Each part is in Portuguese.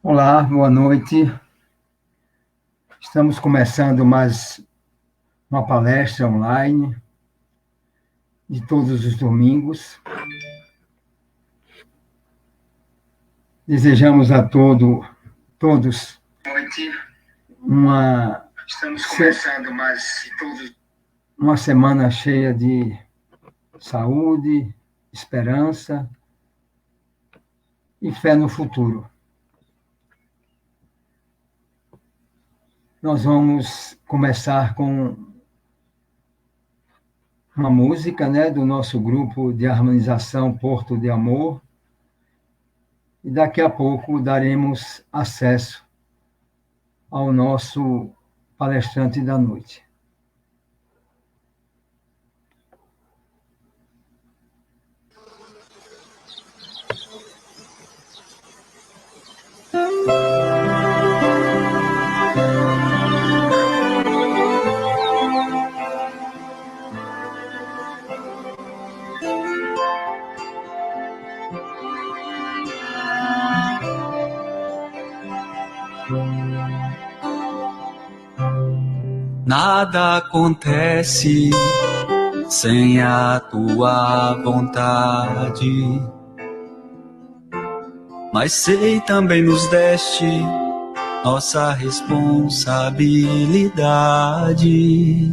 Olá, boa noite. Estamos começando mais uma palestra online de todos os domingos. Desejamos a todos uma, Estamos começando uma semana cheia de saúde, esperança e fé no futuro. Nós vamos começar com uma música, do nosso grupo de harmonização Porto de Amor, e daqui a pouco daremos acesso ao nosso palestrante da noite. Nada acontece sem a tua vontade, mas sei também nos deste nossa responsabilidade.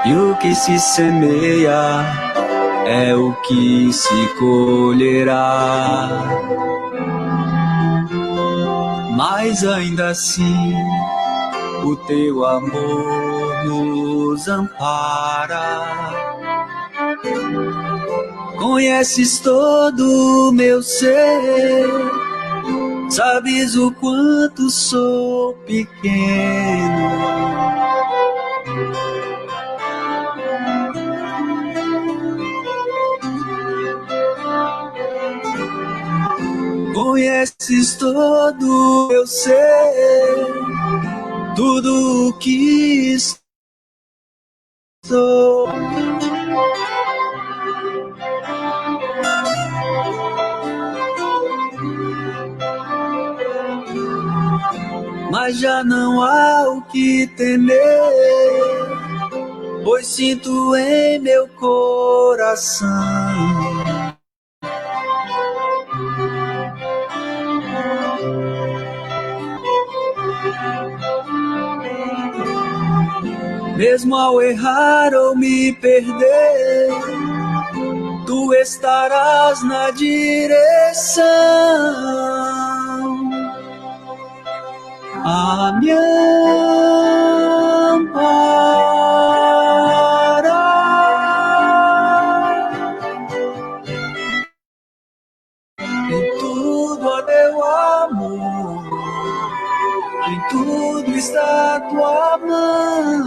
E o que se semeia é o que se colherá. Mas ainda assim, o teu amor nos ampara. Conheces todo o meu ser, sabes o quanto sou pequeno. Conheces todo o meu ser, tudo o que sou. Mas já não há o que temer, pois sinto em meu coração mesmo ao errar ou me perder, tu estarás na direção a me amparar. Em tudo há teu amor, em tudo está a tua mão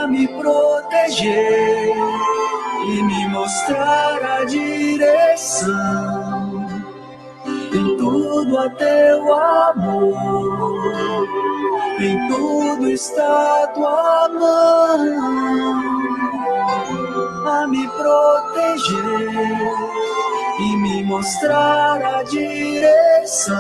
a me proteger e me mostrar a direção. Em tudo há teu amor, em tudo está a tua mão a me proteger e me mostrar a direção.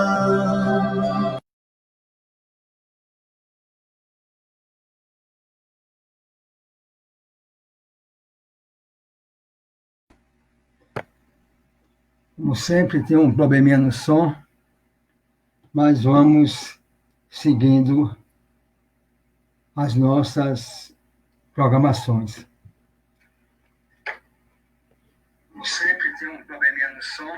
Como sempre, tem um probleminha no som, mas vamos seguindo as nossas programações. Como sempre, tem um probleminha no som.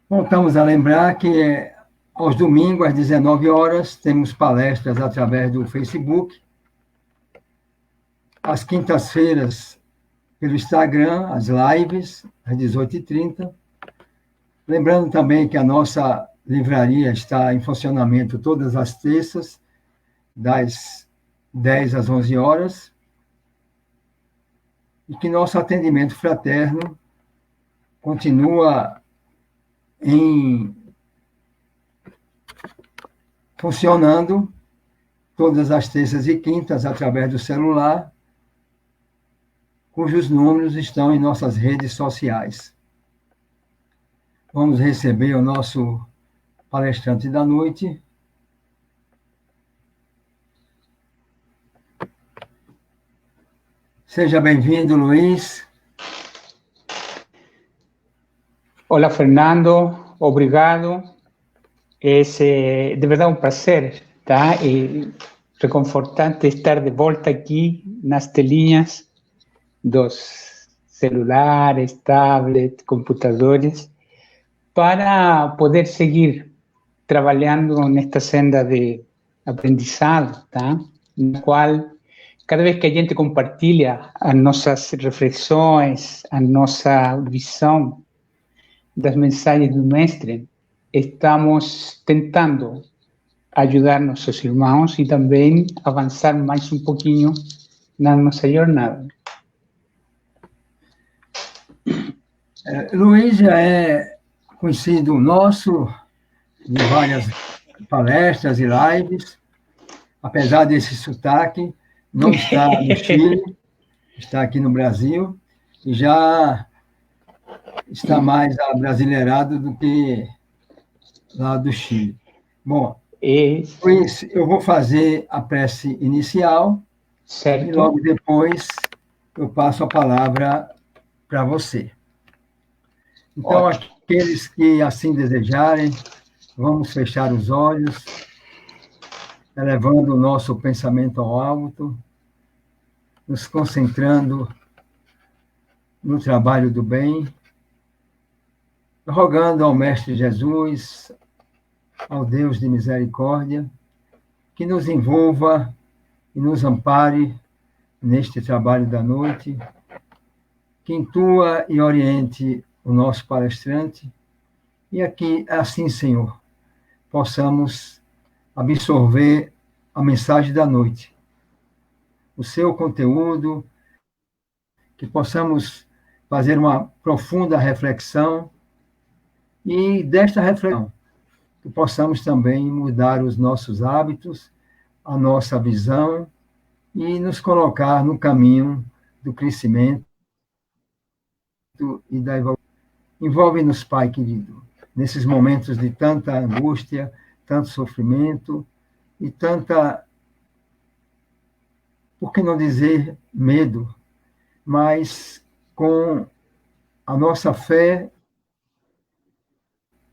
Voltamos a lembrar que aos domingos, às 19 horas, temos palestras através do Facebook. Às quintas-feiras, pelo Instagram, as lives, às 18h30. Lembrando também que a nossa livraria está em funcionamento todas as terças, das 10 às 11 horas, e que nosso atendimento fraterno continua funcionando todas as terças e quintas através do celular, cujos números estão em nossas redes sociais. Vamos receber o nosso palestrante da noite. Seja bem-vindo, Luiz. Olá, Fernando. Obrigado. É de verdade um prazer, tá? E reconfortante estar de volta aqui nas telinhas dos celulares, tablets, computadores, para poder seguir trabalhando nesta senda de aprendizado, tá? Na qual, cada vez que a gente compartilha as nossas reflexões, a nossa visão das mensagens do Mestre, estamos tentando ajudar nossos irmãos e também avançar mais um pouquinho na nossa jornada. Luiz já é conhecido nosso de várias palestras e lives, apesar desse sotaque, não está no Chile, está aqui no Brasil, e já está mais abrasileirado do que lá do Chile. Bom, Luiz, eu vou fazer a prece inicial, certo, e logo depois eu passo a palavra para você. Então, ótimo. Aqueles que assim desejarem, vamos fechar os olhos, elevando o nosso pensamento ao alto, nos concentrando no trabalho do bem, rogando ao Mestre Jesus, ao Deus de misericórdia, que nos envolva e nos ampare neste trabalho da noite, que intua e oriente o nosso palestrante, e aqui, assim, Senhor, possamos absorver a mensagem da noite, o seu conteúdo, que possamos fazer uma profunda reflexão, e desta reflexão, que possamos também mudar os nossos hábitos, a nossa visão, e nos colocar no caminho do crescimento e da evolução. Envolve-nos, Pai querido, nesses momentos de tanta angústia, tanto sofrimento e tanta, por que não dizer, medo, mas com a nossa fé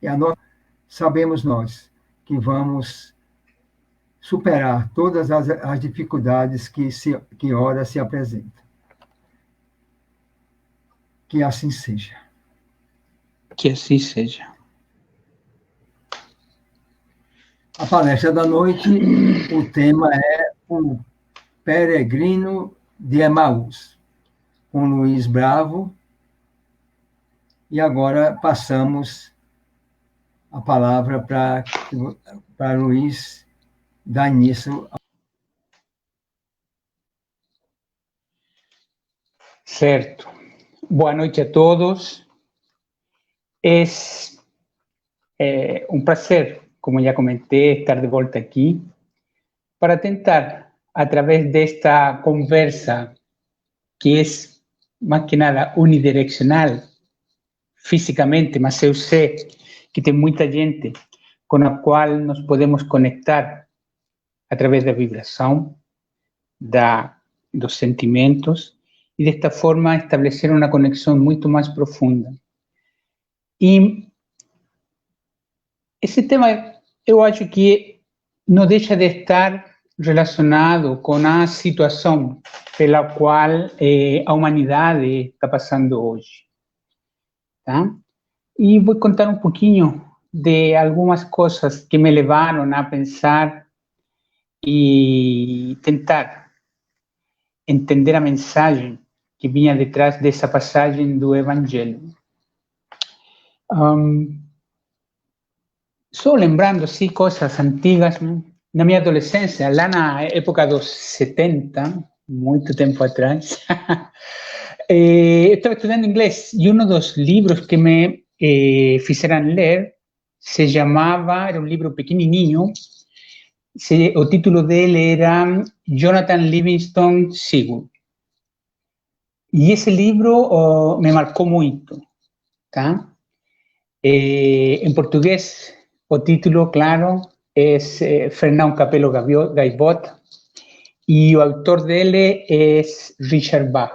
e a nossa, sabemos nós que vamos superar todas as dificuldades que ora se apresentam. Que assim seja. Que assim seja. A palestra da noite, o tema é o Peregrino de Emaús, com Luiz Bravo. E agora passamos a palavra para Luiz dar início. Certo. Boa noite a todos. É um prazer, como já comentei, estar de volta aqui para tentar, através desta conversa, que é mais que nada unidirecional, fisicamente, mas eu sei que tem muita gente com a qual nos podemos conectar através da vibração, dos sentimentos, e desta forma estabelecer uma conexão muito mais profunda. E esse tema, eu acho que não deixa de estar relacionado com a situação pela qual a humanidade está passando hoje. Tá? E vou contar um pouquinho de algumas coisas que me levaram a pensar e tentar entender a mensagem que vinha detrás dessa passagem do Evangelho. Só lembrando assim, coisas antigas, na minha adolescência, lá na época dos 70, muito tempo atrás, eu estava estudando inglês e um dos livros que me fizeram ler se chamava, era um livro pequenininho, o título dele era Jonathan Livingston Seagull. E esse livro me marcou muito, tá? Em português, o título, claro, é Fernão Capelo Gaivota, e o autor dele é Richard Bach.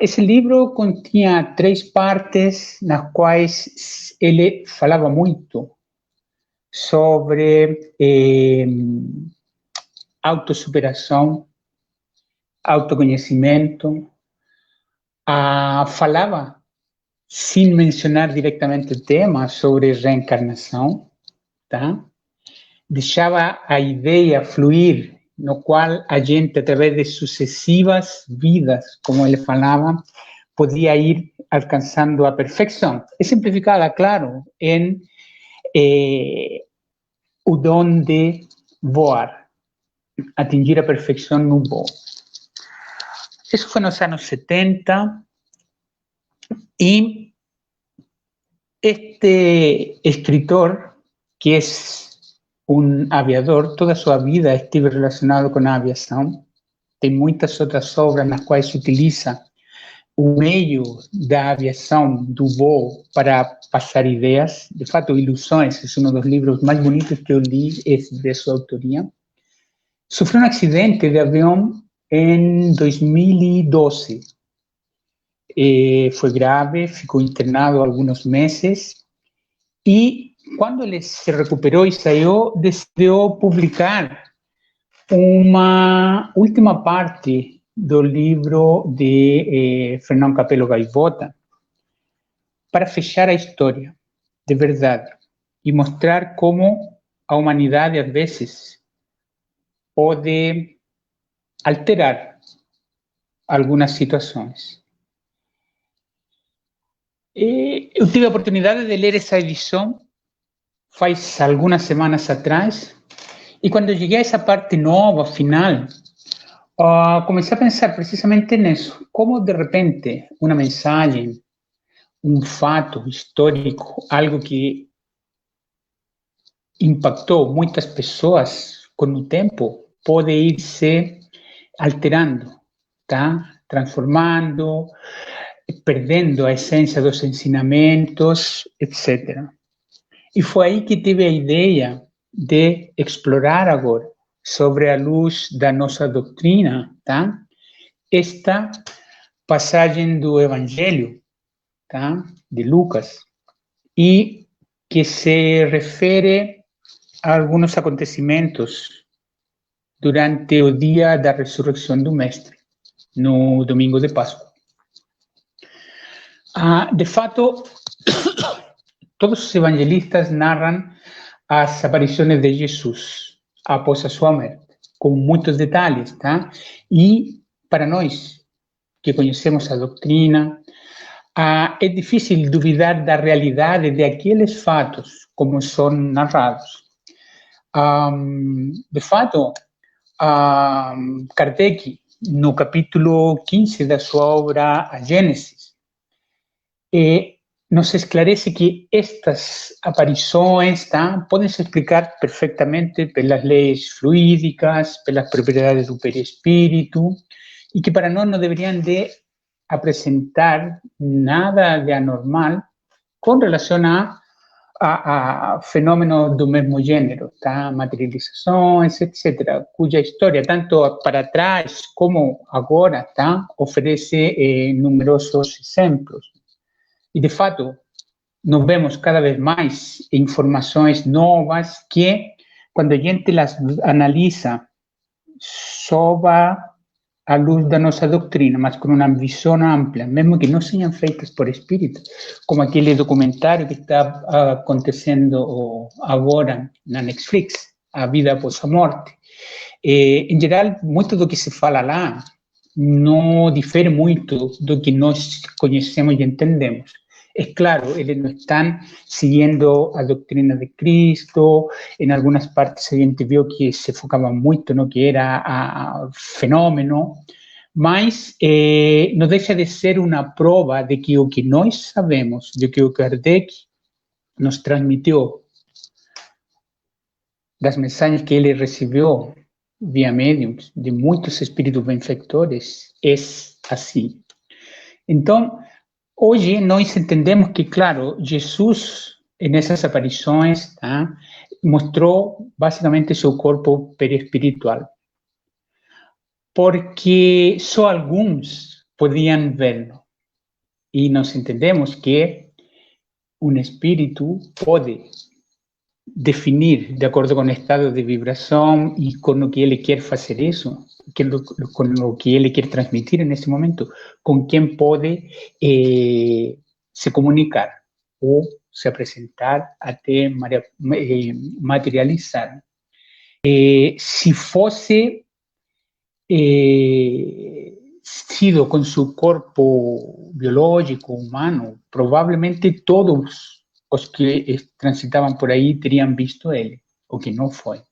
Esse livro continha 3 partes nas quais ele falava muito sobre autossuperação, autoconhecimento, falava, sem mencionar diretamente o tema, sobre reencarnação, tá? Deixava a ideia fluir, no qual a gente, através de sucessivas vidas, como ele falava, podia ir alcançando a perfeição. É simplificada, claro, em o dom de voar, atingir a perfeição no voo. Isso foi nos anos 70, e este escritor, que é um aviador, toda a sua vida esteve relacionado com a aviação, tem muitas outras obras nas quais se utiliza o meio da aviação, do voo, para passar ideias. De fato, Ilusões é um dos livros mais bonitos que eu li, é de sua autoria. Sofreu um acidente de avião em 2012. Foi grave, ficou internado alguns meses, e quando ele se recuperou e saiu, decidiu publicar uma última parte do livro de Fernão Capelo Gaivota, para fechar a história, de verdade, e mostrar como a humanidade, às vezes, pode alterar algumas situações. Eu tive a oportunidade de ler essa edição faz algumas semanas atrás, e quando cheguei a essa parte nova, final, comecei a pensar precisamente nisso, como de repente uma mensagem, um fato histórico, algo que impactou muitas pessoas com o tempo, pode ir se alterando, tá? Transformando, perdendo a essência dos ensinamentos, etc. E foi aí que tive a ideia de explorar agora, sobre a luz da nossa doutrina, tá? Esta passagem do Evangelho, tá? De Lucas, e que se refere a alguns acontecimentos durante o dia da ressurreição do Mestre, no domingo de Páscoa. De fato, todos os evangelistas narram as aparições de Jesus após a sua morte, com muitos detalhes, tá? E para nós que conhecemos a doutrina, é difícil duvidar da realidade de aqueles fatos como são narrados. De fato, Kardec, no capítulo 15 da sua obra A Gênesis, nos esclarece que estas aparições, tá, podem se explicar perfeitamente pelas leis fluídicas, pelas propriedades do perispírito, e que para nós não deveriam de apresentar nada de anormal com relação a fenômenos do mesmo gênero, tá? Materializações, etc., cuja história, tanto para trás como agora, tá? Oferece numerosos exemplos. E, de fato, nós vemos cada vez mais informações novas que, quando a gente las analisa sob a luz da nossa doutrina, mas com uma visão ampla, mesmo que não sejam feitas por espíritos, como aquele documentário que está acontecendo agora na Netflix, A Vida Após a Morte. Em geral, muito do que se fala lá não difere muito do que nós conhecemos e entendemos. É claro, eles não estão seguindo a doutrina de Cristo, em algumas partes a gente viu que se focava muito no que era fenômeno, mas não deixa de ser uma prova de que o que nós sabemos, de que o Kardec nos transmitiu, das mensagens que ele recebeu via médiums, de muitos espíritos benfeitores, é assim. Então, hoje nós entendemos que, claro, Jesus, nessas aparições, tá, mostrou basicamente seu corpo perispiritual, porque só alguns podiam vê-lo. E nós entendemos que um espírito pode definir, de acordo com o estado de vibração e com o que ele quer fazer isso, com o que ele quer transmitir nesse momento, com quem pode se comunicar ou se apresentar até materializar. Se fosse sido com seu corpo biológico, humano, provavelmente todos os que transitavam por aí teriam visto ele, o que não foi.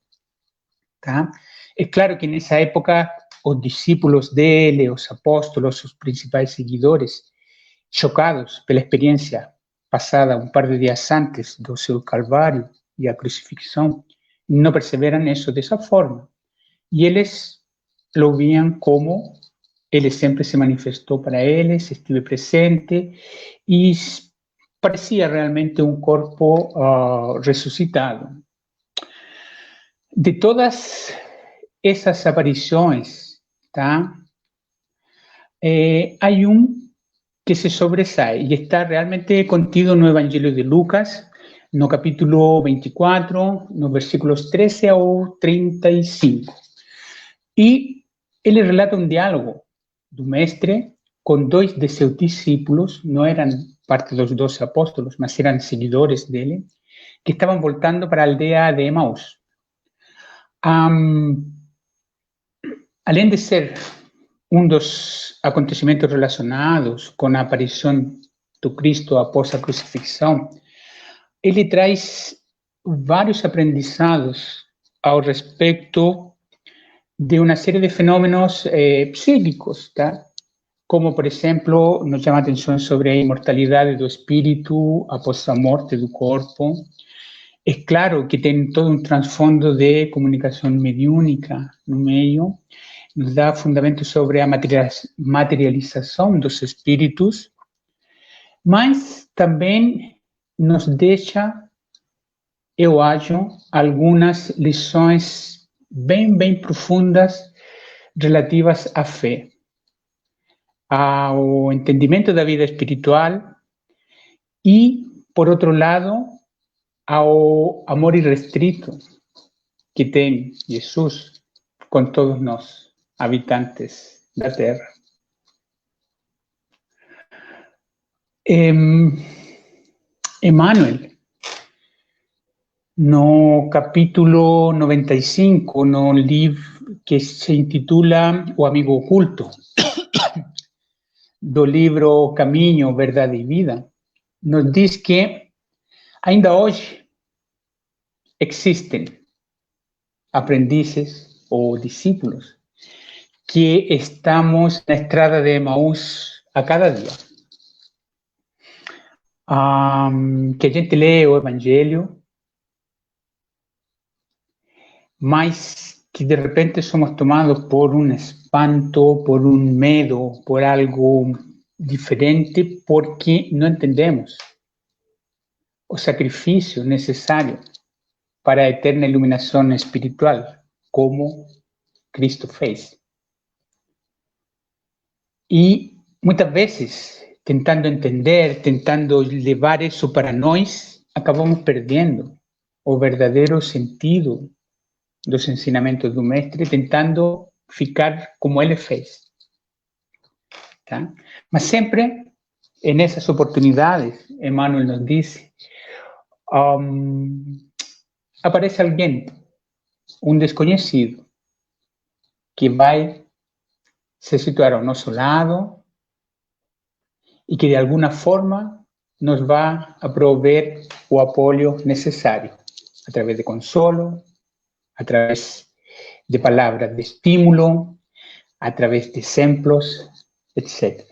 Tá? É claro que nessa época os discípulos dele, os apóstolos, os principais seguidores, chocados pela experiência passada um par de dias antes do seu calvário e a crucifixão, não perceberam isso dessa forma. E eles lo viam como ele sempre se manifestou para eles, esteve presente e parecia realmente um corpo ressuscitado. De todas essas aparições, tá? Há que se sobressai e está realmente contido no Evangelho de Lucas, no capítulo 24, nos versículos 13 ao 35. E ele relata um diálogo do mestre com dois de seus discípulos, não eram parte dos 12 apóstolos, mas eram seguidores dele, que estavam voltando para a aldeia de Emaús. Além de ser um dos acontecimentos relacionados com a aparição do Cristo após a crucifixão, ele traz vários aprendizados ao respeito de uma série de fenômenos psíquicos, tá? Como, por exemplo, nos chama a atenção sobre a imortalidade do espírito após a morte do corpo. É claro que tem todo um transfondo de comunicação mediúnica no meio, nos dá fundamento sobre a materialização dos espíritos, mas também nos deixa, eu acho, algumas lições bem profundas relativas à fé, ao entendimento da vida espiritual e, por outro lado, ao amor irrestrito que tem Jesus com todos nós, habitantes da Terra. Emmanuel, no capítulo 95, no livro que se intitula O Amigo Oculto, do livro Caminho, Verdade e Vida, nos diz que ainda hoje existem aprendizes ou discípulos que estamos na estrada de Emaús a cada dia. Que a gente lê o Evangelho, mas que de repente somos tomados por um espanto, por um medo, por algo diferente, porque não entendemos o sacrifício necessário para a eterna iluminação espiritual, como Cristo fez. E muitas vezes, tentando entender, tentando levar isso para nós, acabamos perdendo o verdadeiro sentido dos ensinamentos do Mestre, tentando ficar como ele fez. Tá? Mas sempre, nessas oportunidades, Emmanuel nos diz, aparece alguém, um desconhecido, que vai se situar ao nosso lado e que de alguma forma nos vai a prover o apoio necessário, através de consolo, através de palavras de estímulo, através de exemplos, etc.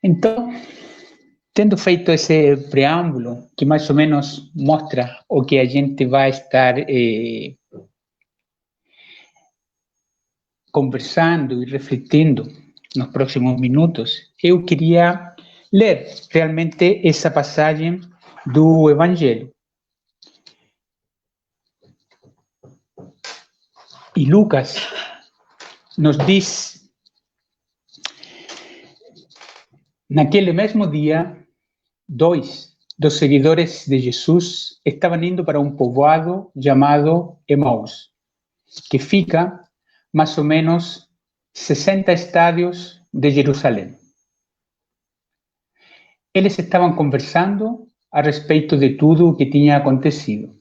Então, tendo feito esse preâmbulo, que mais ou menos mostra o que a gente vai estar conversando e refletindo nos próximos minutos, eu queria ler realmente essa passagem do Evangelho. E Lucas nos diz, naquele mesmo dia, dois dos seguidores de Jesus estavam indo para um povoado chamado Emaús, que fica mais ou menos 60 estádios de Jerusalém. Eles estavam conversando a respeito de tudo o que tinha acontecido.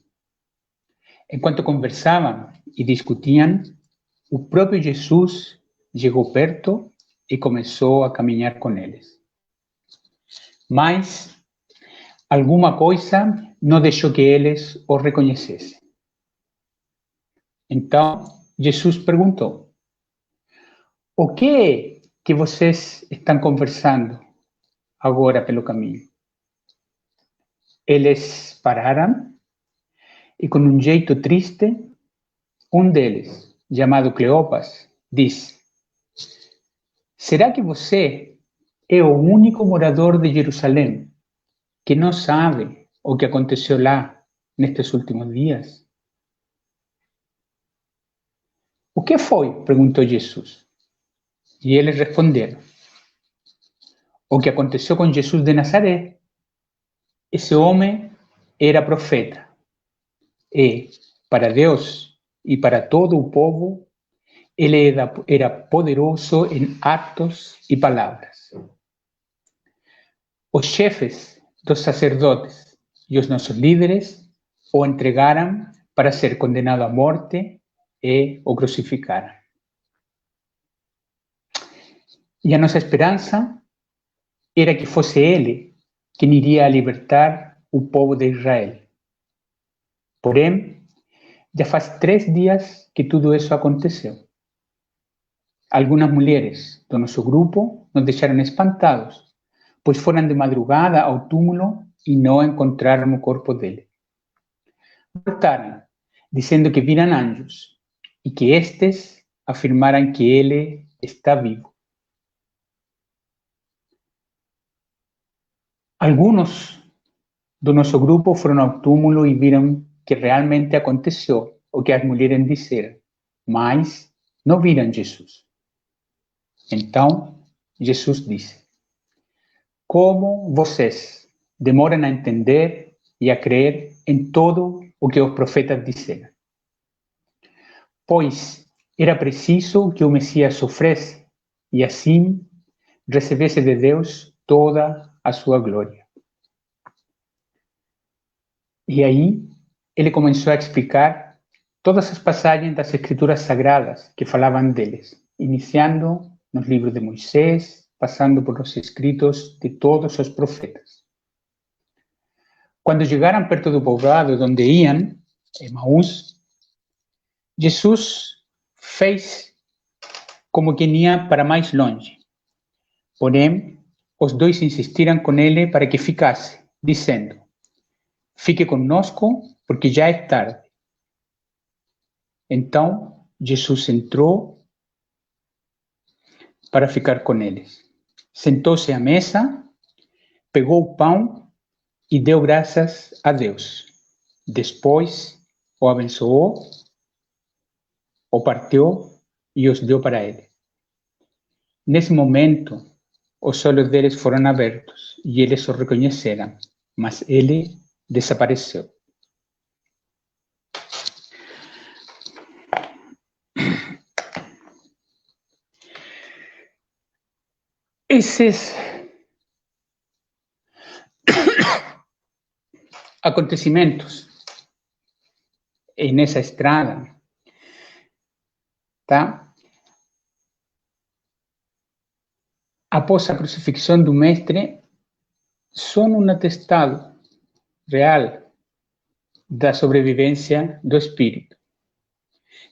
Enquanto conversavam e discutiam, o próprio Jesus chegou perto e começou a caminhar com eles. Mas alguma coisa não deixou que eles o reconhecessem. Então, Jesus perguntou: o que é que vocês estão conversando agora pelo caminho? Eles pararam e, com um jeito triste, um deles, chamado Cleopas, disse: será que você é o único morador de Jerusalém que não sabe o que aconteceu lá nestes últimos dias? O que foi? Perguntou Jesus. E eles responderam: o que aconteceu com Jesus de Nazaré. Esse homem era profeta. E, para Deus e para todo o povo, ele era poderoso em atos e palavras. Os chefes dos sacerdotes e os nossos líderes o entregaram para ser condenado à morte e o crucificaram. E a nossa esperança era que fosse ele quem iria libertar o povo de Israel. Porém, já faz 3 dias que tudo isso aconteceu. Algumas mulheres do nosso grupo nos deixaram espantados, pois foram de madrugada ao túmulo e não encontraram o corpo dele. Voltaram, dizendo que viram anjos e que estes afirmaram que ele está vivo. Alguns do nosso grupo foram ao túmulo e viram que realmente aconteceu o que as mulheres disseram, mas não viram Jesus. Então, Jesus disse: como vocês demoram a entender e a crer em tudo o que os profetas disseram? Pois era preciso que o Messias sofresse e assim recebesse de Deus toda a sua glória. E aí ele começou a explicar todas as passagens das Escrituras Sagradas que falavam deles, iniciando nos livros de Moisés, passando por os escritos de todos os profetas. Quando chegaram perto do povoado onde iam, Emaús, Jesus fez como que ia para mais longe. Porém, os dois insistiram com ele para que ficasse, dizendo: fique conosco, porque já é tarde. Então, Jesus entrou para ficar com eles. Sentou-se à mesa, pegou o pão e deu graças a Deus. Depois, o abençoou, o partiu e os deu para ele. Nesse momento, os olhos deles foram abertos e eles o reconheceram, mas ele desapareceu. Esses acontecimentos nessa estrada, tá? Após a crucifixão do Mestre, são um atestado real da sobrevivência do Espírito.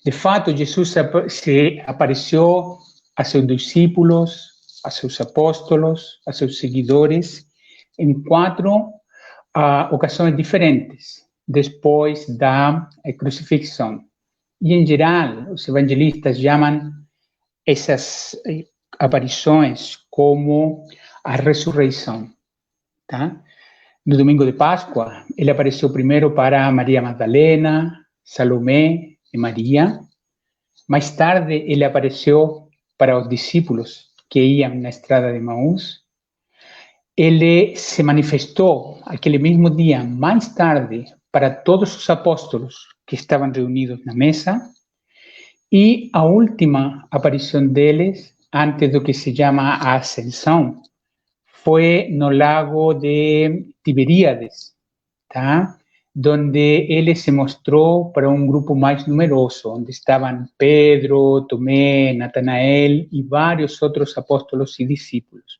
De fato, Jesus se apareceu a seus discípulos, a seus apóstolos, a seus seguidores, em 4 ocasiões diferentes, depois da crucifixão. E, em geral, os evangelistas chamam essas aparições como a ressurreição, tá? No domingo de Páscoa, ele apareceu primeiro para Maria Magdalena, Salomé e Maria. Mais tarde, ele apareceu para os discípulos que iam na estrada de Emaús. Ele se manifestou aquele mesmo dia, mais tarde, para todos os apóstolos que estavam reunidos na mesa. E a última aparição deles, antes do que se chama a Ascensão, foi no lago de Tiberíades, tá? Donde ele se mostrou para um grupo mais numeroso, onde estavam Pedro, Tomé, Natanael e vários outros apóstolos e discípulos.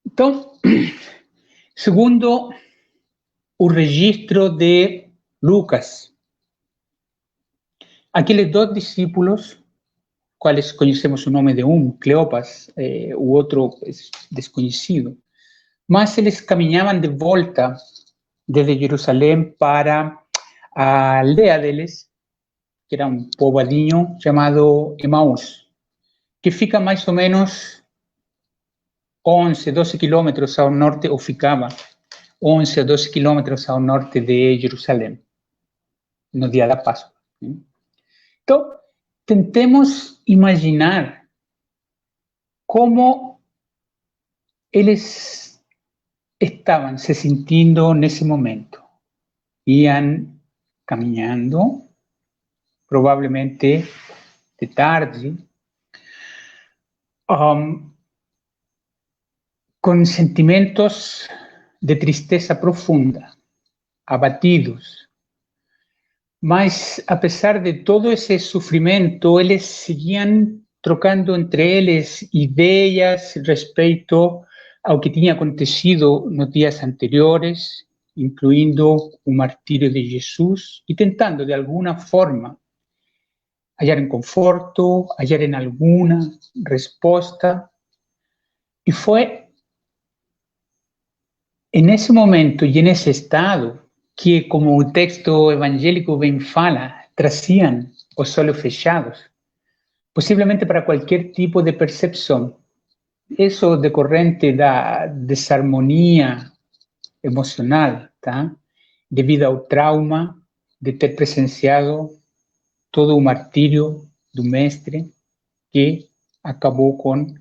Então, segundo o registro de Lucas, aqueles dois discípulos, quais conhecemos o nome de um, Cleopas, o outro é desconhecido, mas eles caminhavam de volta desde Jerusalém para a aldeia deles, que era um povoadinho chamado Emaús, que fica mais ou menos 11, 12 quilômetros ao norte, ou ficava 11 a 12 quilômetros ao norte de Jerusalém, no dia da Páscoa. Então, tentemos imaginar como eles estavam se sentindo nesse momento. Iam caminhando, provavelmente de tarde, com sentimentos de tristeza profunda, abatidos. Mas, apesar de todo esse sofrimento, eles seguiam trocando entre eles ideias respeito ao que tinha acontecido nos dias anteriores, incluindo o martírio de Jesus, e tentando, de alguma forma, hallar conforto, hallar alguma resposta. E foi nesse momento e nesse estado que, como o texto evangélico bem fala, traziam os olhos fechados, possivelmente para qualquer tipo de percepção. Isso decorrente da desarmonia emocional, tá? Devido ao trauma de ter presenciado todo o martírio do mestre que acabou com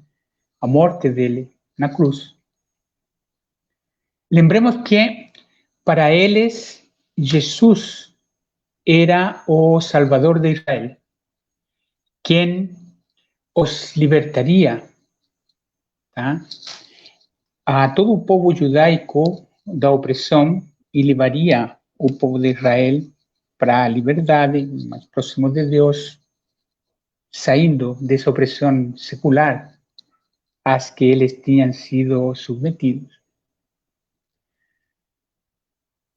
a morte dele na cruz. Lembremos que, para eles, Jesus era o Salvador de Israel, quem os libertaria, tá? A todo o povo judaico da opressão e levaria o povo de Israel para a liberdade, mais próximo de Deus, saindo dessa opressão secular às que eles tinham sido submetidos.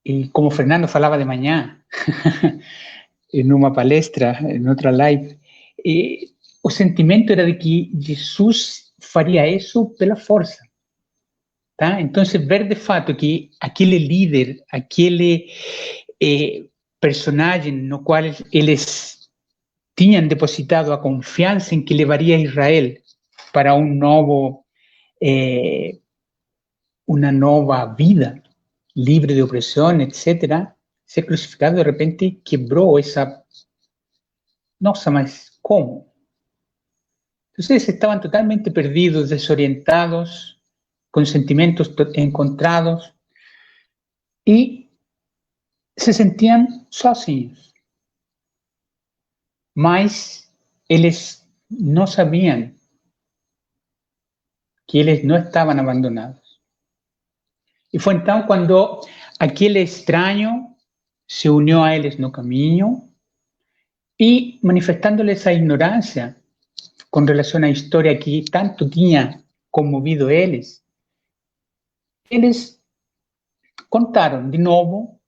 E como Fernando falava de manhã, em uma palestra, em outra live, o sentimento era de que Jesus faria isso pela força. Tá? Então, ver de fato que aquele líder, aquele personagem no qual eles tinham depositado a confiança em que levaria Israel para uma nova vida, livre de opressão, etc., ser crucificado de repente quebrou essa... Nossa, mas como? Então, eles estavam totalmente perdidos, desorientados, com sentimentos encontrados e se sentiam sozinhos. Mas eles não sabiam que eles não estavam abandonados. E foi então quando aquele estranho se uniu a eles no caminho e, manifestando-lhes a ignorância com relação à história que tanto tinha comovido eles contaram de novo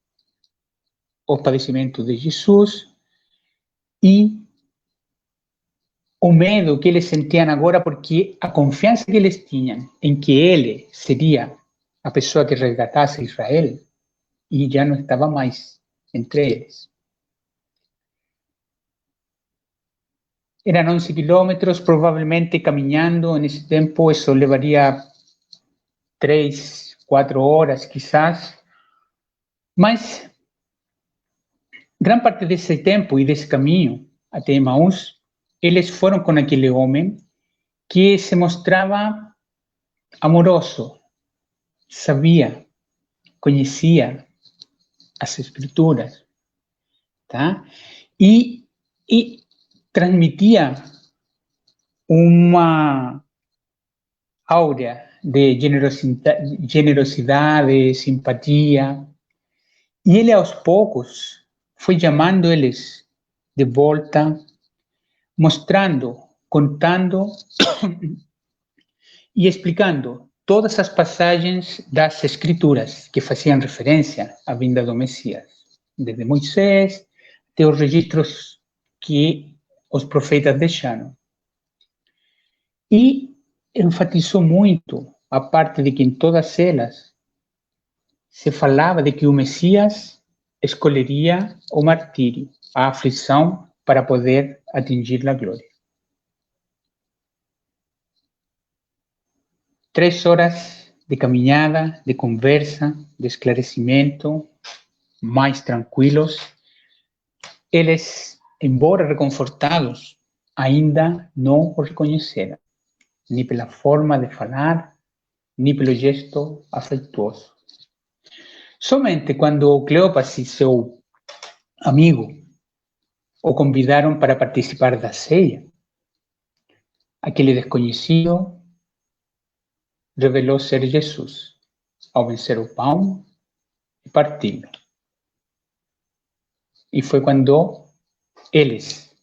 o padecimento de Jesus e o medo que eles sentiam agora, porque a confiança que eles tinham em que ele seria a pessoa que resgatasse Israel e já não estava mais entre eles. eran 11 kilómetros, probablemente caminando en ese tiempo, eso llevaría 3, 4 horas quizás, mas gran parte desse tempo e desse caminho até Emaús, eles foram com aquele homem que se mostrava amoroso, sabia, conhecia as escrituras, tá? E transmitia uma áurea de generosidade, simpatia, e ele aos poucos foi chamando eles de volta, mostrando, contando e explicando todas as passagens das Escrituras que faziam referência à vinda do Messias, desde Moisés até os registros que os profetas deixaram. E enfatizou muito a parte de que em todas elas se falava de que o Messias escolheria o martírio, a aflição, para poder atingir a glória. 3 horas de caminhada, de conversa, de esclarecimento, mais tranquilos. Eles, embora reconfortados, ainda não o reconheceram, nem pela forma de falar, nem pelo gesto afetuoso. Somente quando Cleopas e seu amigo o convidaram para participar da ceia, aquele desconhecido revelou ser Jesus, ao vencer o pão e parti-lo. E foi quando eles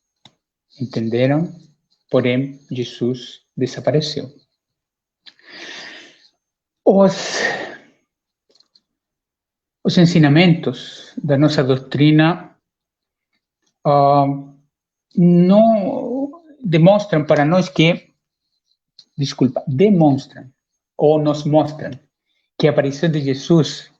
entenderam, porém Jesus desapareceu. Os ensinamentos da nossa doutrina não demonstram para nós que, demonstram ou nos mostram que a aparição de Jesus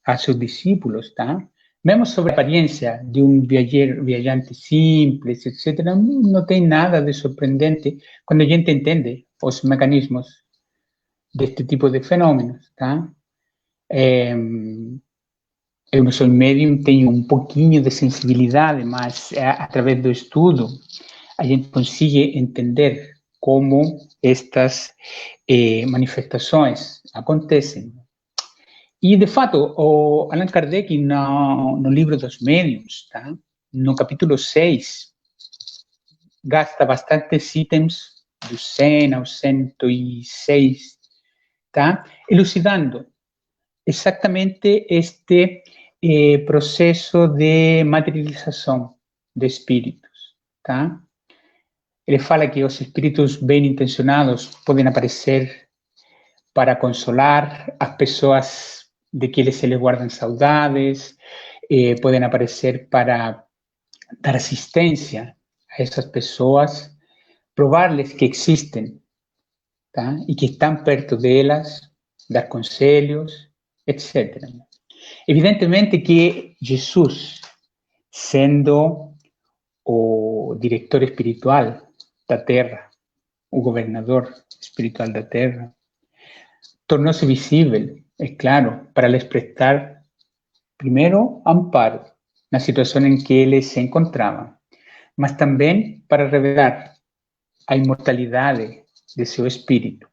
a seus discípulos, tá? Mesmo sobre a aparência de um viajante simples, etc., não tem nada de surpreendente quando a gente entende os mecanismos deste tipo de fenômenos, tá? Eu não sou médium, tenho um pouquinho de sensibilidade, mas através do estudo a gente consegue entender como estas manifestações acontecem. E, de fato, o Allan Kardec, no livro dos médiuns, tá? No capítulo 6, gasta bastantes itens, do 100 ao 106, tá? Elucidando exatamente este processo de materialização de espíritos, tá? Ele fala que os espíritos bem intencionados podem aparecer para consolar as pessoas de que se les guardam saudades, podem aparecer para dar assistência a essas pessoas, provar-lhes que existem, tá? E que estão perto delas, dar conselhos, etc. Evidentemente que Jesus, sendo o diretor espiritual da Terra, o governador espiritual da Terra, tornou-se visível, é claro, para lhes prestar, primeiro, amparo na situação em que eles se encontravam, mas também para revelar a imortalidade de seu espírito.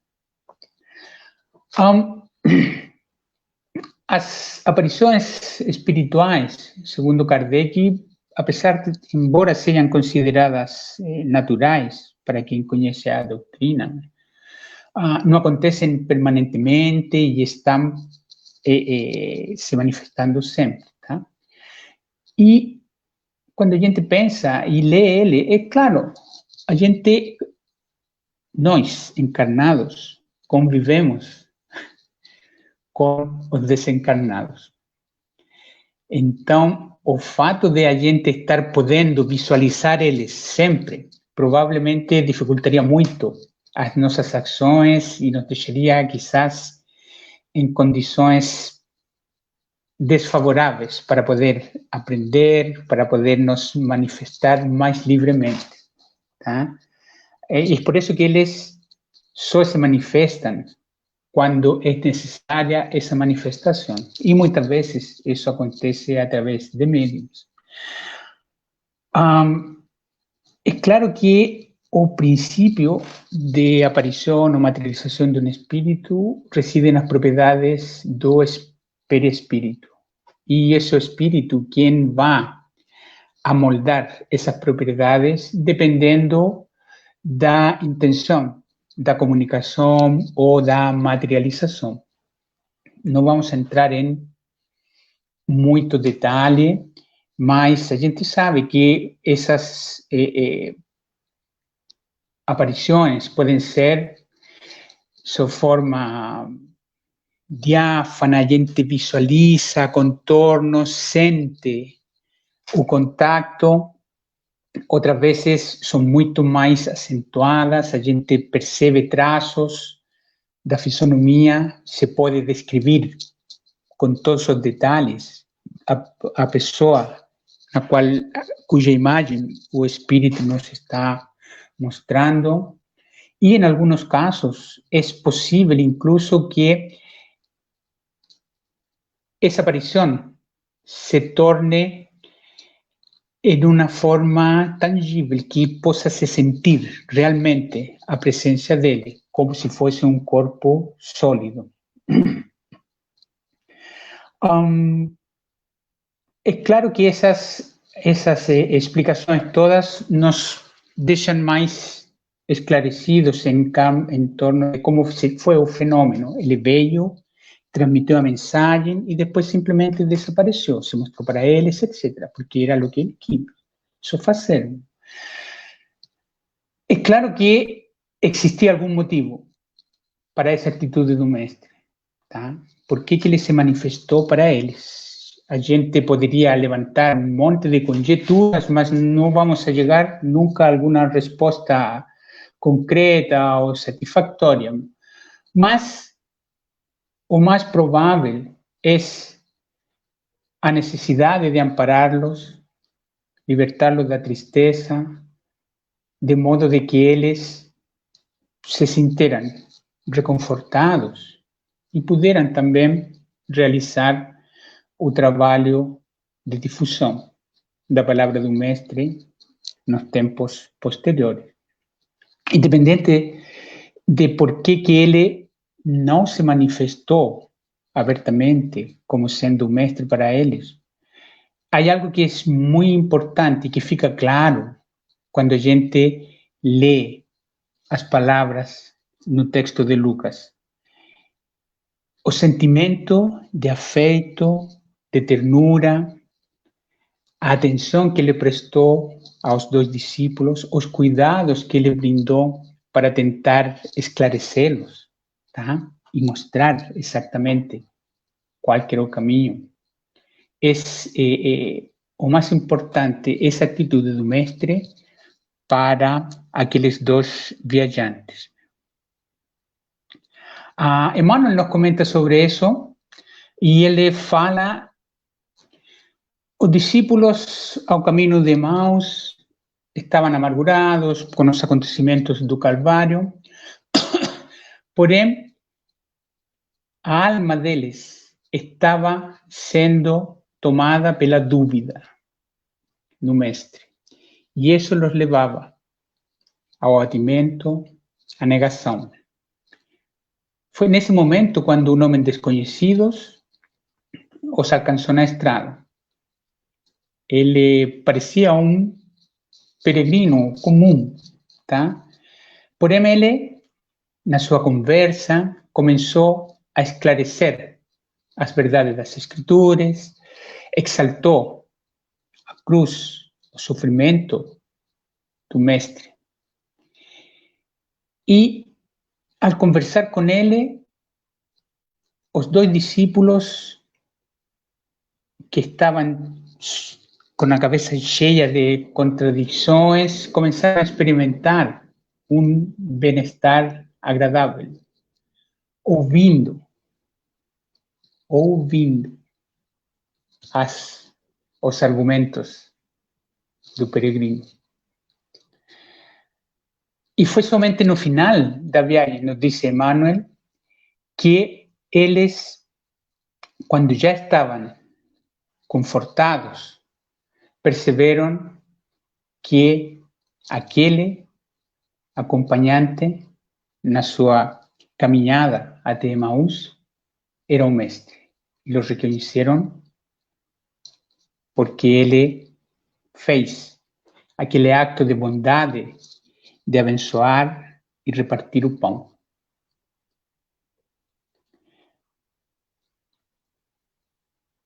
As aparições espirituais, segundo Kardec, apesar de, embora sejam consideradas naturais para quem conhece a doutrina, não acontecem permanentemente e estão se manifestando sempre, tá? E quando a gente pensa e lê ele, é claro, a gente, nós encarnados, convivemos com os desencarnados. Então, o fato de a gente estar podendo visualizar eles sempre, provavelmente dificultaria muito as nossas ações e nos deixaria, quizás, em condições desfavoráveis para poder aprender, para poder nos manifestar mais livremente, tá? Es por eso que eles só se manifestam quando é necessária essa manifestação. E muitas vezes isso acontece através de médiums. É claro que o princípio de aparição ou materialização de um espírito reside nas propriedades do perispírito. E esse espírito, quem vai amoldar essas propriedades dependendo da intenção, da comunicação ou da materialização. Não vamos entrar em muito detalhe, mas a gente sabe que essas aparições podem ser sob forma diáfana, a gente visualiza contornos, sente o contato. Outras vezes são muito mais acentuadas, a gente percebe traços da fisionomia, se pode descrever com todos os detalhes a pessoa cuja imagem o espírito nos está mostrando. E em alguns casos é possível incluso que essa aparição se torne em uma forma tangível, que possa se sentir realmente a presença dele, como se fosse um corpo sólido. É claro que essas explicações todas nos deixam mais esclarecidos em torno de como foi o fenômeno. Ele veio, transmitiu a mensagem e depois simplesmente desapareceu, se mostrou para eles, etc., porque era o que ele quis, só fazer. É claro que existia algum motivo para essa atitude do mestre, tá? Por que ele se manifestou para eles? A gente poderia levantar um monte de conjecturas, mas não vamos chegar nunca a alguma resposta concreta ou satisfatória. Mas o mais provável é a necessidade de ampará-los, libertá-los da tristeza, de modo de que eles se sintieran reconfortados e puderam também realizar o trabalho de difusão da palavra do mestre nos tempos posteriores. Independente de por que ele não se manifestou abertamente como sendo o mestre para eles, há algo que é muito importante, que fica claro quando a gente lê as palavras no texto de Lucas. O sentimento de afeto, de ternura, a atenção que ele prestou aos dois discípulos, os cuidados que ele brindou para tentar esclarecê-los, tá? E mostrar exatamente qual era o caminho. O mais importante, essa atitude do mestre para aqueles dois viajantes. Emmanuel nos comenta sobre isso e ele fala: os discípulos ao caminho de Emaús estavam amargurados com os acontecimentos do Calvário, porém a alma deles estava sendo tomada pela dúvida do mestre, e isso los levava ao abatimento, à negação. Foi nesse momento quando um homem desconhecido os alcançou na estrada. Ele parecia um peregrino comum, tá? Porém, ele, na sua conversa, começou a esclarecer as verdades das Escrituras, exaltou a cruz, o sofrimento do Mestre. E, ao conversar com ele, os dois discípulos que estavam com a cabeça cheia de contradições começaram a experimentar um bem-estar agradável, ouvindo os argumentos do peregrino. E foi somente no final da viagem, nos disse Emmanuel, que eles, quando já estavam confortados, perceberam que aquele acompanhante, na sua caminhada até Emaús, era um mestre. E o reconheceram porque ele fez aquele acto de bondade de abençoar e repartir o pão.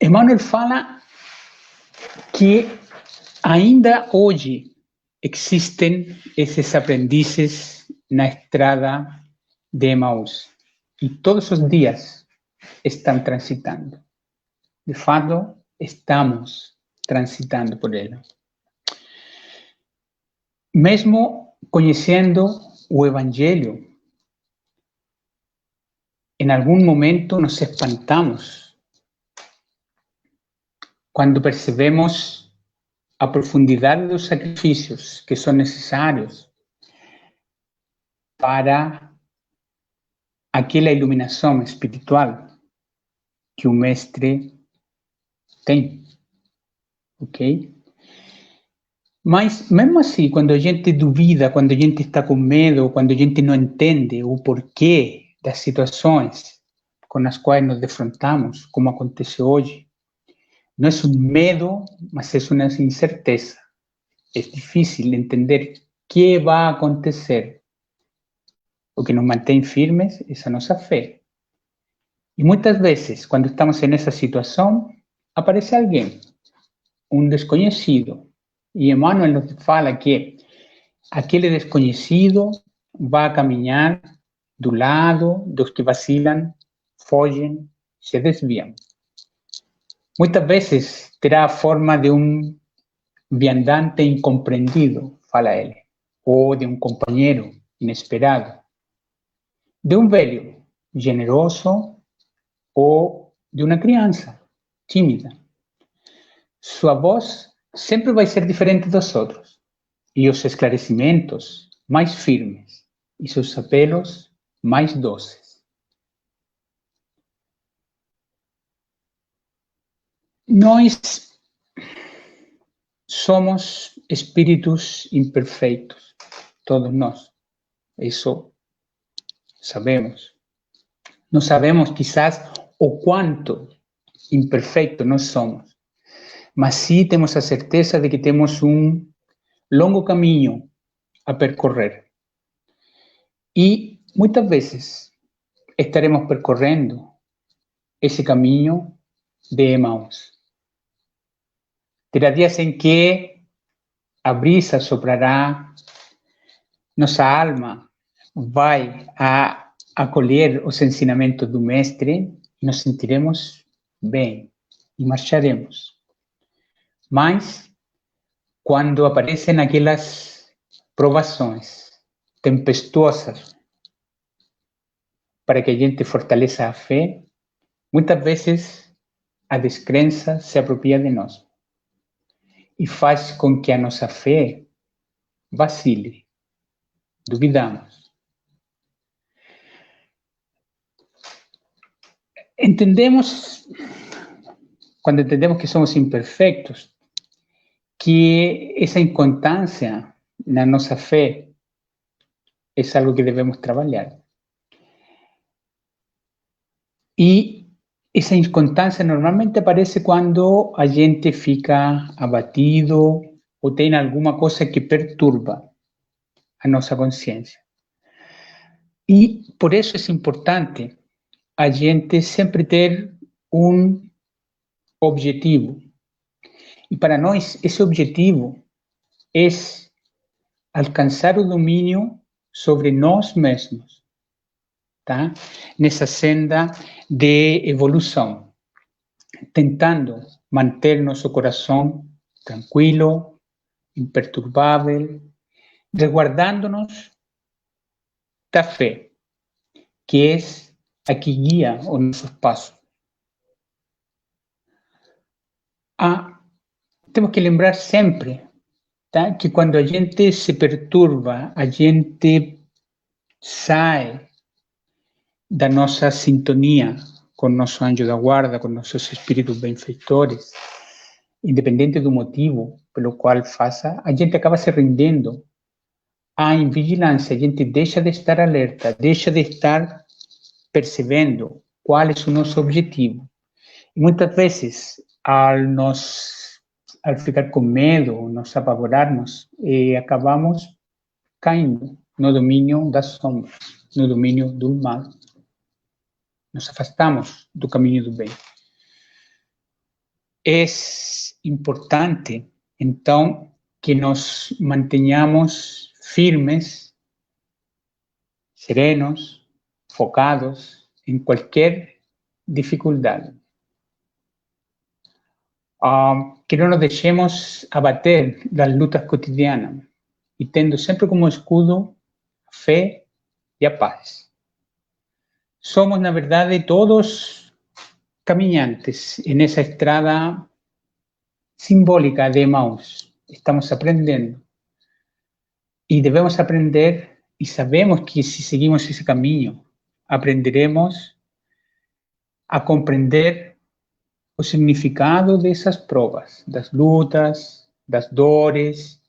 Emmanuel fala que ainda hoje existem esses aprendizes na estrada de Emaús e todos os dias estão transitando. De fato, estamos transitando por ela. Mesmo conhecendo o Evangelho, em algum momento nos espantamos quando percebemos a profundidade dos sacrifícios que são necessários para aquela iluminação espiritual que o Mestre tem, ok? Mas, mesmo assim, quando a gente duvida, quando a gente está com medo, quando a gente não entende o porquê das situações com as quais nos defrontamos, como acontece hoje, não é um medo, mas é uma incerteza. É difícil entender o que vai acontecer. O que nos mantém firmes é a nossa fé. E muitas vezes, quando estamos nessa situação, aparece alguém, um desconhecido. E Emmanuel nos fala que aquele desconhecido vai caminhar do lado dos que vacilam, fogem, se desviam. Muitas vezes terá a forma de um viandante incompreendido, fala ele, ou de um companheiro inesperado, de um velho generoso ou de uma criança tímida. Sua voz sempre vai ser diferente dos outros, e os esclarecimentos mais firmes, e seus apelos mais doces. Nós somos espíritos imperfeitos, todos nós. Isso sabemos. Não sabemos, quizás, o quanto imperfeito nós somos, mas sim temos a certeza de que temos um longo caminho a percorrer. E muitas vezes estaremos percorrendo esse caminho de Emaús. Terá dias em que a brisa soprará, nossa alma vai a acolher os ensinamentos do Mestre e nos sentiremos bem e marcharemos. Mas, quando aparecem aquelas provações tempestuosas para que a gente fortaleça a fé, muitas vezes a descrença se apropria de nós e faz com que a nossa fé vacile, duvidamos. Quando entendemos que somos imperfeitos, que essa inconstância na nossa fé é algo que devemos trabalhar. E essa inconstância normalmente aparece quando a gente fica abatido ou tem alguma coisa que perturba a nossa consciência. E por isso é importante a gente sempre ter um objetivo. E para nós, esse objetivo é alcançar o domínio sobre nós mesmos, tá? Nessa senda de evolução, tentando manter nosso coração tranquilo, imperturbável, resguardando-nos da fé, que é a que guia os nossos passos. Temos que lembrar sempre, tá? Que quando a gente se perturba, a gente sai da nossa sintonia com nosso anjo da guarda, com nossos espíritos benfeitores, independente do motivo pelo qual faça, a gente acaba se rendendo à invigilância, a gente deixa de estar alerta, deixa de estar percebendo qual é o nosso objetivo. E muitas vezes, ao ficar com medo, nos apavorarmos, acabamos caindo no domínio das sombras, no domínio do mal. Nos afastamos do caminho do bem. É importante, então, que nos mantenhamos firmes, serenos, focados em qualquer dificuldade. Que não nos deixemos abater das lutas cotidianas e tendo sempre como escudo a fé e a paz. Somos, na verdade, todos caminhantes nessa estrada simbólica de Emaús. Estamos aprendendo. E devemos aprender, e sabemos que se seguimos esse caminho, aprenderemos a compreender o significado dessas provas, das lutas, das dores,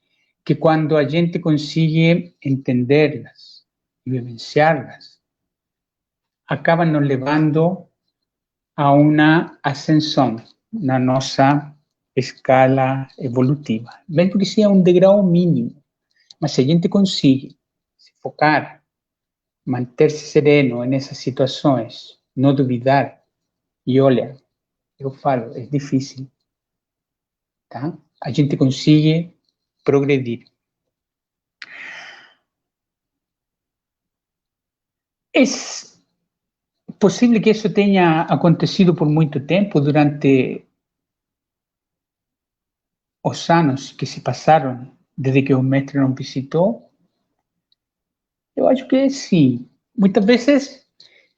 que quando a gente consegue entendê-las e vivenciá-las, acabam nos levando a uma ascensão na nossa escala evolutiva. Mesmo que seja um degrau mínimo, mas se a gente consegue se focar, manter-se sereno nessas situações, não duvidar, e olha, eu falo, é difícil, tá? A gente consegue progredir. É possível que isso tenha acontecido por muito tempo, durante os anos que se passaram desde que o mestre nos visitou? Eu acho que sim. Muitas vezes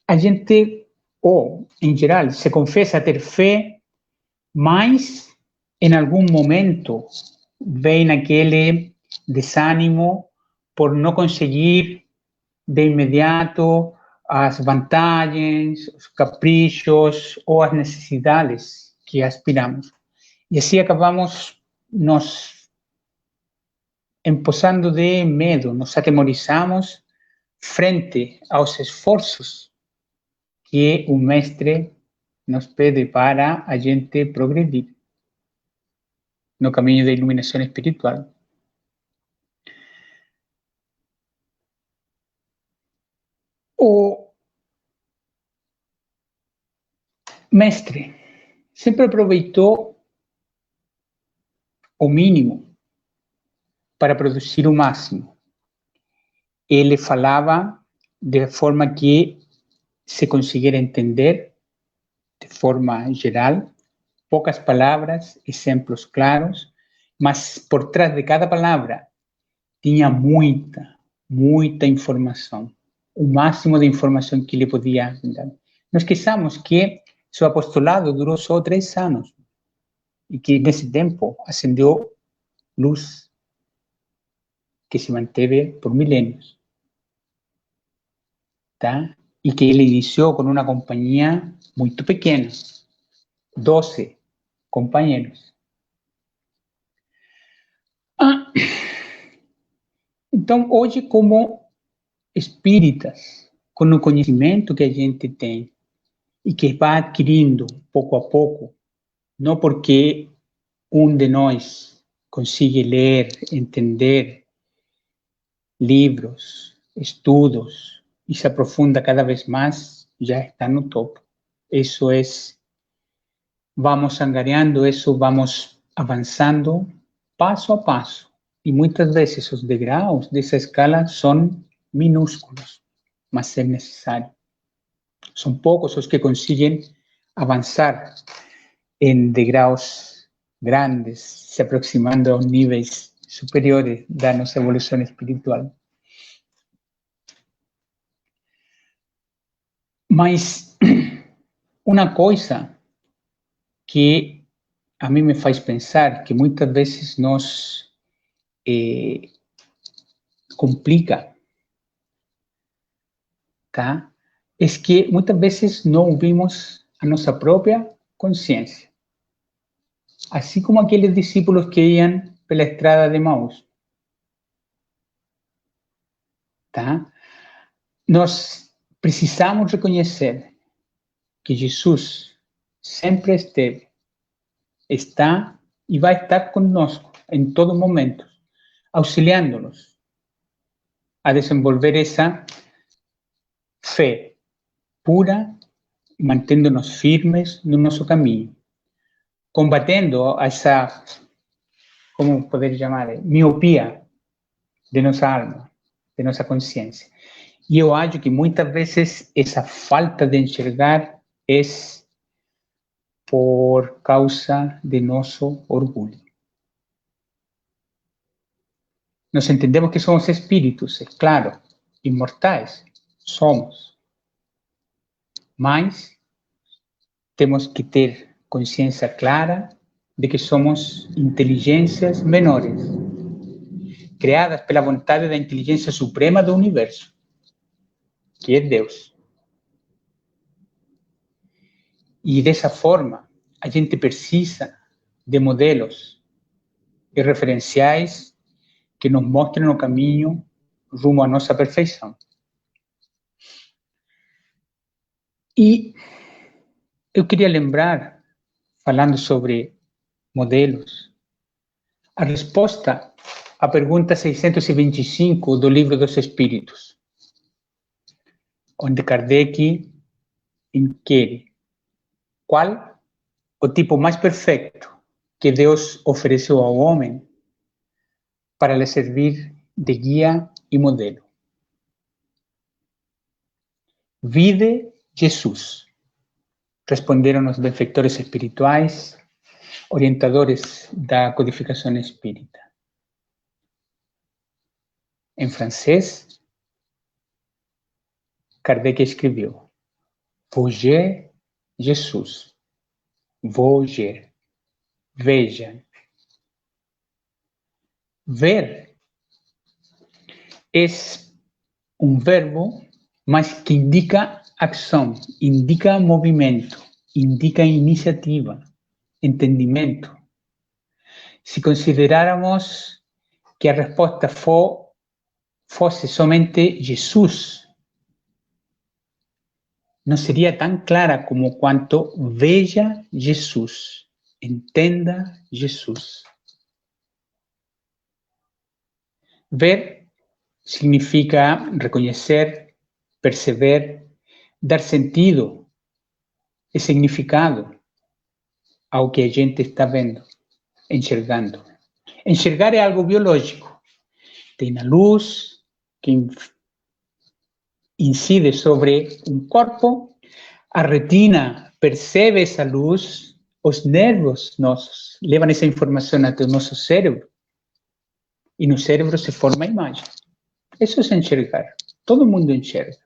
a gente, ou em geral, se confessa ter fé, mas em algum momento vem aquele desânimo por não conseguir de imediato as vantagens, os caprichos ou as necessidades que aspiramos. E assim acabamos nos empossando de medo, nos atemorizamos frente aos esforços que o mestre nos pede para a gente progredir no caminho da iluminação espiritual. O mestre sempre aproveitou o mínimo para produzir o máximo. Ele falava de forma que se conseguira entender, de forma geral, poucas palavras, exemplos claros, mas por trás de cada palavra tinha muita informação, o máximo de informação que ele podia dar. Não esqueçamos que seu apostolado durou só 3 anos e que nesse tempo acendeu luz que se manteve por milênios, tá? E que ele iniciou com uma companhia muito pequena, 12 companheiros. Então, hoje, como espíritas, com o conhecimento que a gente tem e que vai adquirindo pouco a pouco, não porque um de nós consiga ler, entender livros, estudos e se aprofunda cada vez mais, já está no topo. Isso é, vamos angariando isso, vamos avançando passo a passo. E muitas vezes os degraus dessa escala são minúsculos, mas é necessário. São poucos os que conseguem avançar em degraus grandes, se aproximando aos níveis superiores da nossa evolução espiritual. Mas uma coisa que a mim me faz pensar que muitas vezes nós complica, tá? É que muitas vezes não ouvimos a nossa própria consciência. Assim como aqueles discípulos que iam pela estrada de Emaús. Tá? Nós precisamos reconhecer que Jesus sempre esteve, está e vai estar conosco em todo momento, auxiliando-nos a desenvolver essa fé pura, mantendo-nos firmes no nosso caminho, combatendo essa, como poder chamar, miopia de nossa alma, de nossa consciência. E eu acho que muitas vezes essa falta de enxergar é por causa de nosso orgulho. Nós entendemos que somos espíritos, é claro, imortais, somos. Mas temos que ter consciência clara de que somos inteligências menores, criadas pela vontade da inteligência suprema do universo, que é Deus. E dessa forma, a gente precisa de modelos e referenciais que nos mostrem o caminho rumo à nossa perfeição. E eu queria lembrar, falando sobre modelos, a resposta à pergunta 625 do Livro dos Espíritos, onde Kardec inquire qual o tipo mais perfeito que Deus ofereceu ao homem para lhe servir de guia e modelo. Vide Jesus, responderam os benfeitores espirituais, orientadores da codificação espírita. Em francês, Kardec escreveu: Voyez Jesus. Voyez. Vejam. Ver é um verbo, mas que indica ação, indica movimento, indica iniciativa, entendimento. Se consideráramos que a resposta fosse somente Jesus, não seria tão clara como quanto veja Jesus, entenda Jesus. Ver significa reconhecer, perceber, dar sentido e significado ao que a gente está vendo, enxergando. Enxergar é algo biológico. Tem a luz que incide sobre um corpo, a retina percebe essa luz, os nervos nossos levam essa informação até o nosso cérebro, e no cérebro se forma a imagem. Isso é enxergar. Todo mundo enxerga.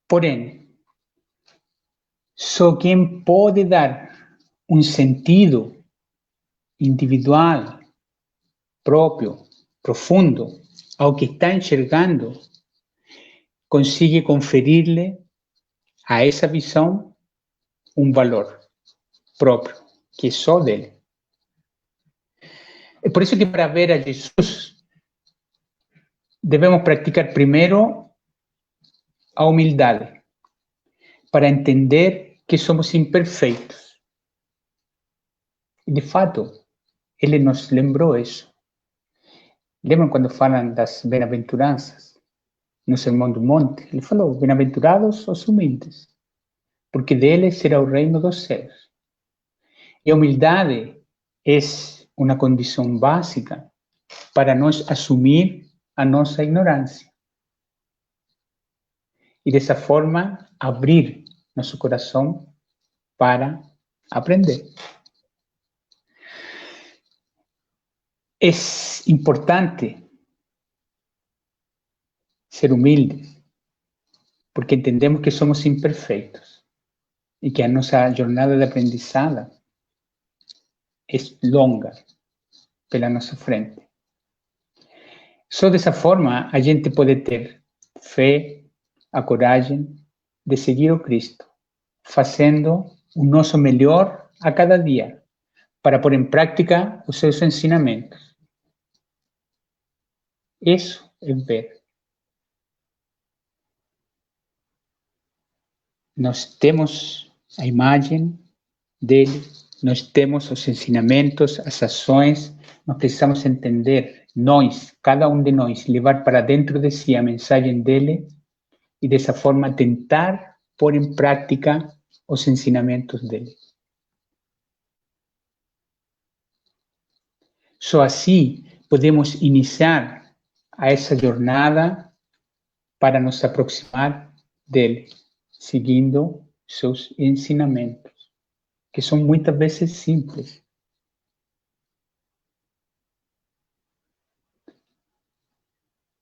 Porém, só quem pode dar um sentido individual, próprio, profundo, ao que está enxergando, consegue conferir-lhe a essa visão um valor próprio, que é só dele. É por isso que para ver a Jesus, devemos praticar primeiro a humildade, para entender que somos imperfeitos. E, de fato, ele nos lembrou isso. Lembram quando falam das bem-aventuranças? No Sermão do Monte, ele falou: bem-aventurados os humildes, porque deles será o reino dos céus. E a humildade é uma condição básica para nós assumir a nossa ignorância. E dessa forma, abrir nosso coração para aprender. É importante ser humildes, porque entendemos que somos imperfeitos e que a nossa jornada de aprendizado é longa, pela nossa frente. Só dessa forma a gente pode ter fé, a coragem de seguir o Cristo, fazendo o nosso melhor a cada dia, para pôr em prática os seus ensinamentos. Isso é ver. Nós temos a imagem dele, nós temos os ensinamentos, as ações, nós precisamos entender, nós, cada um de nós, levar para dentro de si a mensagem dele e dessa forma tentar pôr em prática os ensinamentos dele. Só assim podemos iniciar a essa jornada para nos aproximar dele, seguindo seus ensinamentos, que são muitas vezes simples.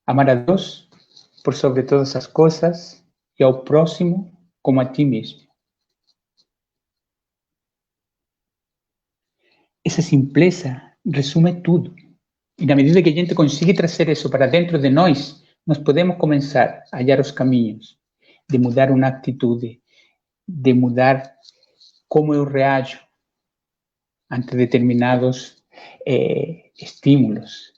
Amar a Deus por sobre todas as coisas e ao próximo como a ti mesmo. Essa simpleza resume tudo. E na medida que a gente consiga trazer isso para dentro de nós podemos começar a hallar os caminhos de mudar uma atitude, de mudar como eu reajo ante determinados estímulos,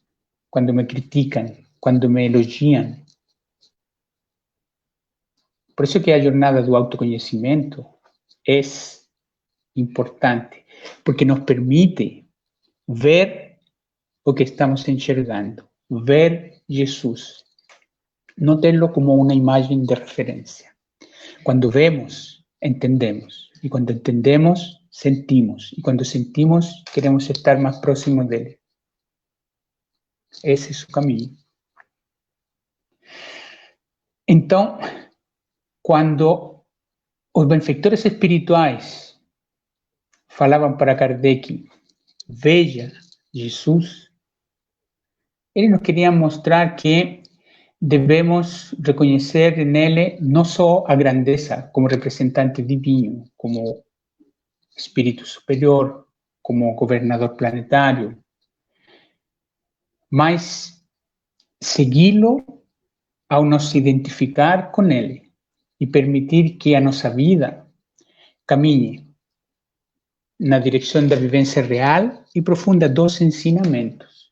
quando me criticam, quando me elogiam. Por isso que a jornada do autoconhecimento é importante, porque nos permite ver o que estamos enxergando, ver Jesus, não tê-lo como uma imagem de referência. Quando vemos, entendemos, e quando entendemos, sentimos, e quando sentimos, queremos estar mais próximos dele. Esse é o caminho. Então, quando os benfeitores espirituais falavam para Kardec, veja Jesus, eles nos queriam mostrar que devemos reconhecer nele não só a grandeza como representante divino, como espírito superior, como governador planetário, mas segui-lo ao nos identificar com ele e permitir que a nossa vida caminhe na direção da vivência real e profunda dos ensinamentos.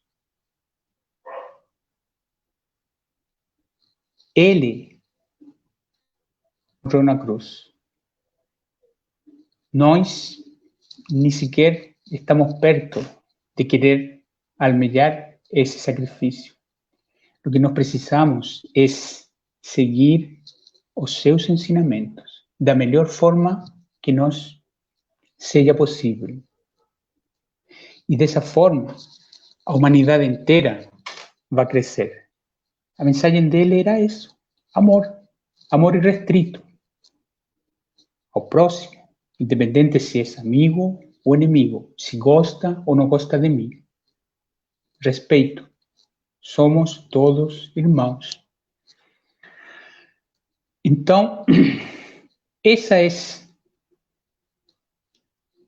Ele morreu na cruz. Nós nem sequer estamos perto de querer almejar esse sacrifício. O que nós precisamos é seguir os seus ensinamentos da melhor forma que nos seja possível. E dessa forma, a humanidade inteira vai crescer. A mensagem dele era isso: amor, amor irrestrito ao próximo, independente se é amigo ou inimigo, se gosta ou não gosta de mim. Respeito. Somos todos irmãos. Então, esse é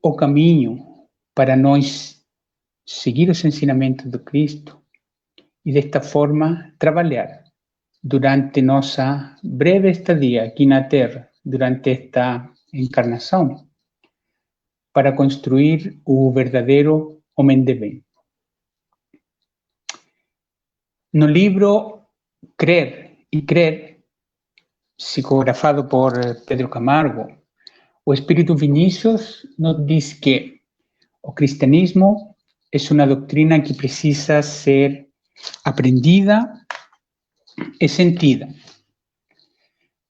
o caminho para nós seguir os ensinamentos do Cristo e desta forma trabalhar durante nossa breve estadia aqui na Terra, durante esta encarnação, para construir o verdadeiro homem de bem. No livro Crer e Crer, psicografado por Pedro Camargo, o Espírito Vinícius nos diz que o cristianismo é uma doutrina que precisa ser aprendida e sentida.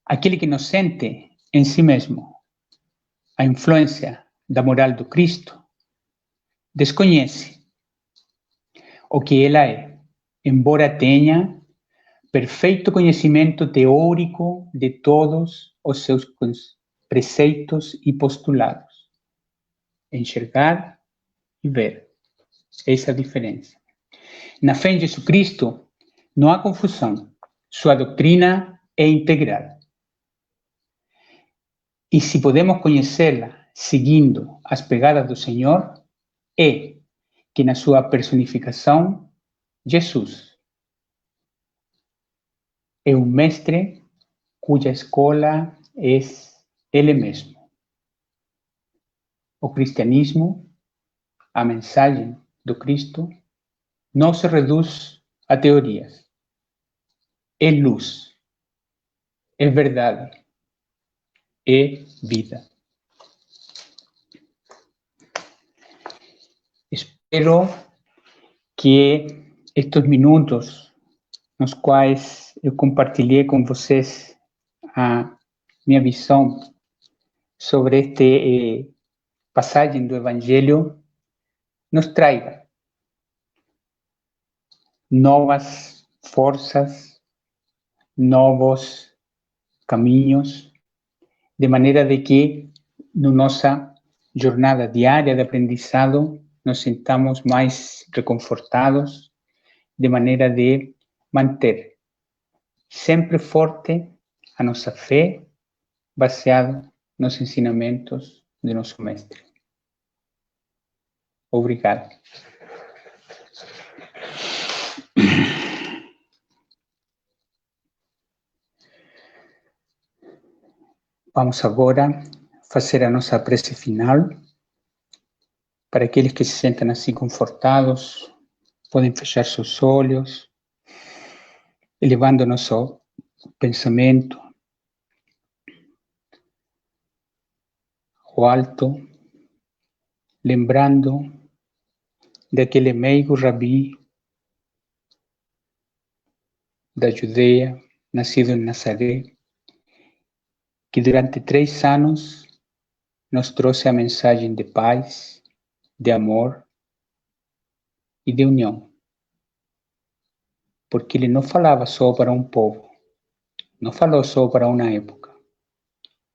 Aquele que não sente em si mesmo a influência da moral do Cristo desconhece o que ela é, embora tenha perfeito conhecimento teórico de todos os seus preceitos e postulados. Enxergar e ver. Essa é a diferença. Na fé em Jesus Cristo, não há confusão. Sua doutrina é integral. E se podemos conhecê-la seguindo as pegadas do Senhor, é que na sua personificação, Jesus é um mestre cuja escola é ele mesmo. O cristianismo, a mensagem do Cristo, não se reduz a teorias. É luz, é verdade, é vida. Espero que estes minutos nos quais eu compartilhei com vocês a minha visão sobre esta passagem do Evangelho nos traga novas forças, novos caminhos, de maneira de que na nossa jornada diária de aprendizado nos sintamos mais reconfortados, de maneira de manter sempre forte a nossa fé, baseada nos ensinamentos de nosso Mestre. Obrigado. Vamos agora fazer a nossa prece final. Para aqueles que se sentem assim confortados, podem fechar seus olhos, elevando nosso pensamento ao alto, lembrando daquele meigo rabi da Judeia, nascido em Nazaré, que durante 3 anos nos trouxe a mensagem de paz, de amor e de união. Porque ele não falava só para um povo, não falou só para uma época.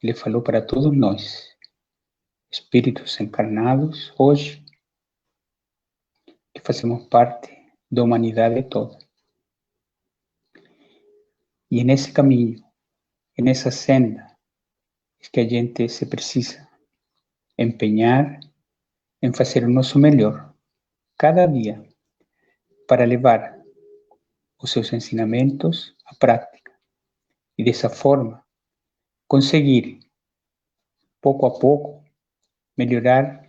Ele falou para todos nós, espíritos encarnados hoje, que fazemos parte da humanidade toda. E nesse caminho, nessa senda, é que a gente se precisa empenhar em fazer o nosso melhor, cada dia, para levar os seus ensinamentos à prática. E dessa forma, conseguir, pouco a pouco, melhorar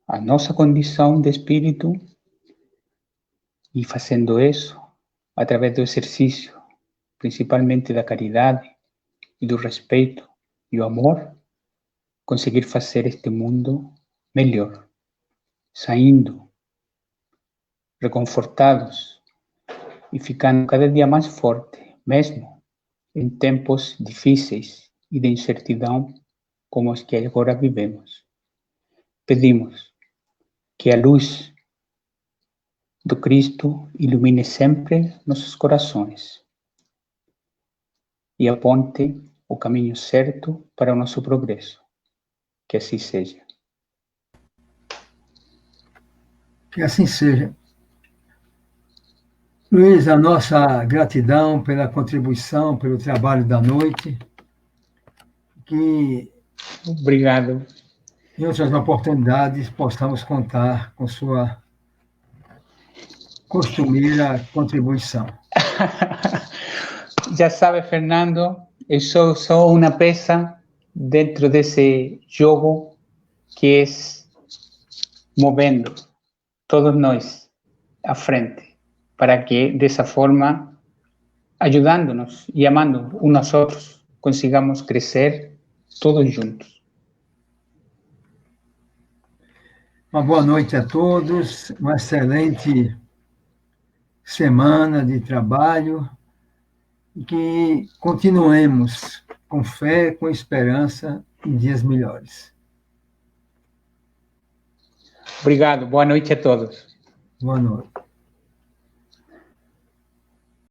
a nossa condição de espírito e fazendo isso através do exercício, principalmente da caridade e do respeito e o amor, conseguir fazer este mundo melhor, saindo reconfortados e ficando cada dia mais forte, mesmo em tempos difíceis e de incertidão como os que agora vivemos. Pedimos que a luz do Cristo ilumine sempre nossos corações e aponte o caminho certo para o nosso progresso. Que assim seja. Que assim seja. Luiz, a nossa gratidão pela contribuição, pelo trabalho da noite. Que Obrigado. em outras oportunidades possamos contar com sua costumeira contribuição. Já sabe, Fernando, eu sou só uma peça dentro desse jogo que é movendo todos nós à frente, para que dessa forma, ajudando-nos e amando uns aos outros, consigamos crescer todos juntos. Uma boa noite a todos, uma excelente semana de trabalho e que continuemos com fé, com esperança em dias melhores. Obrigado, boa noite a todos. Boa noite.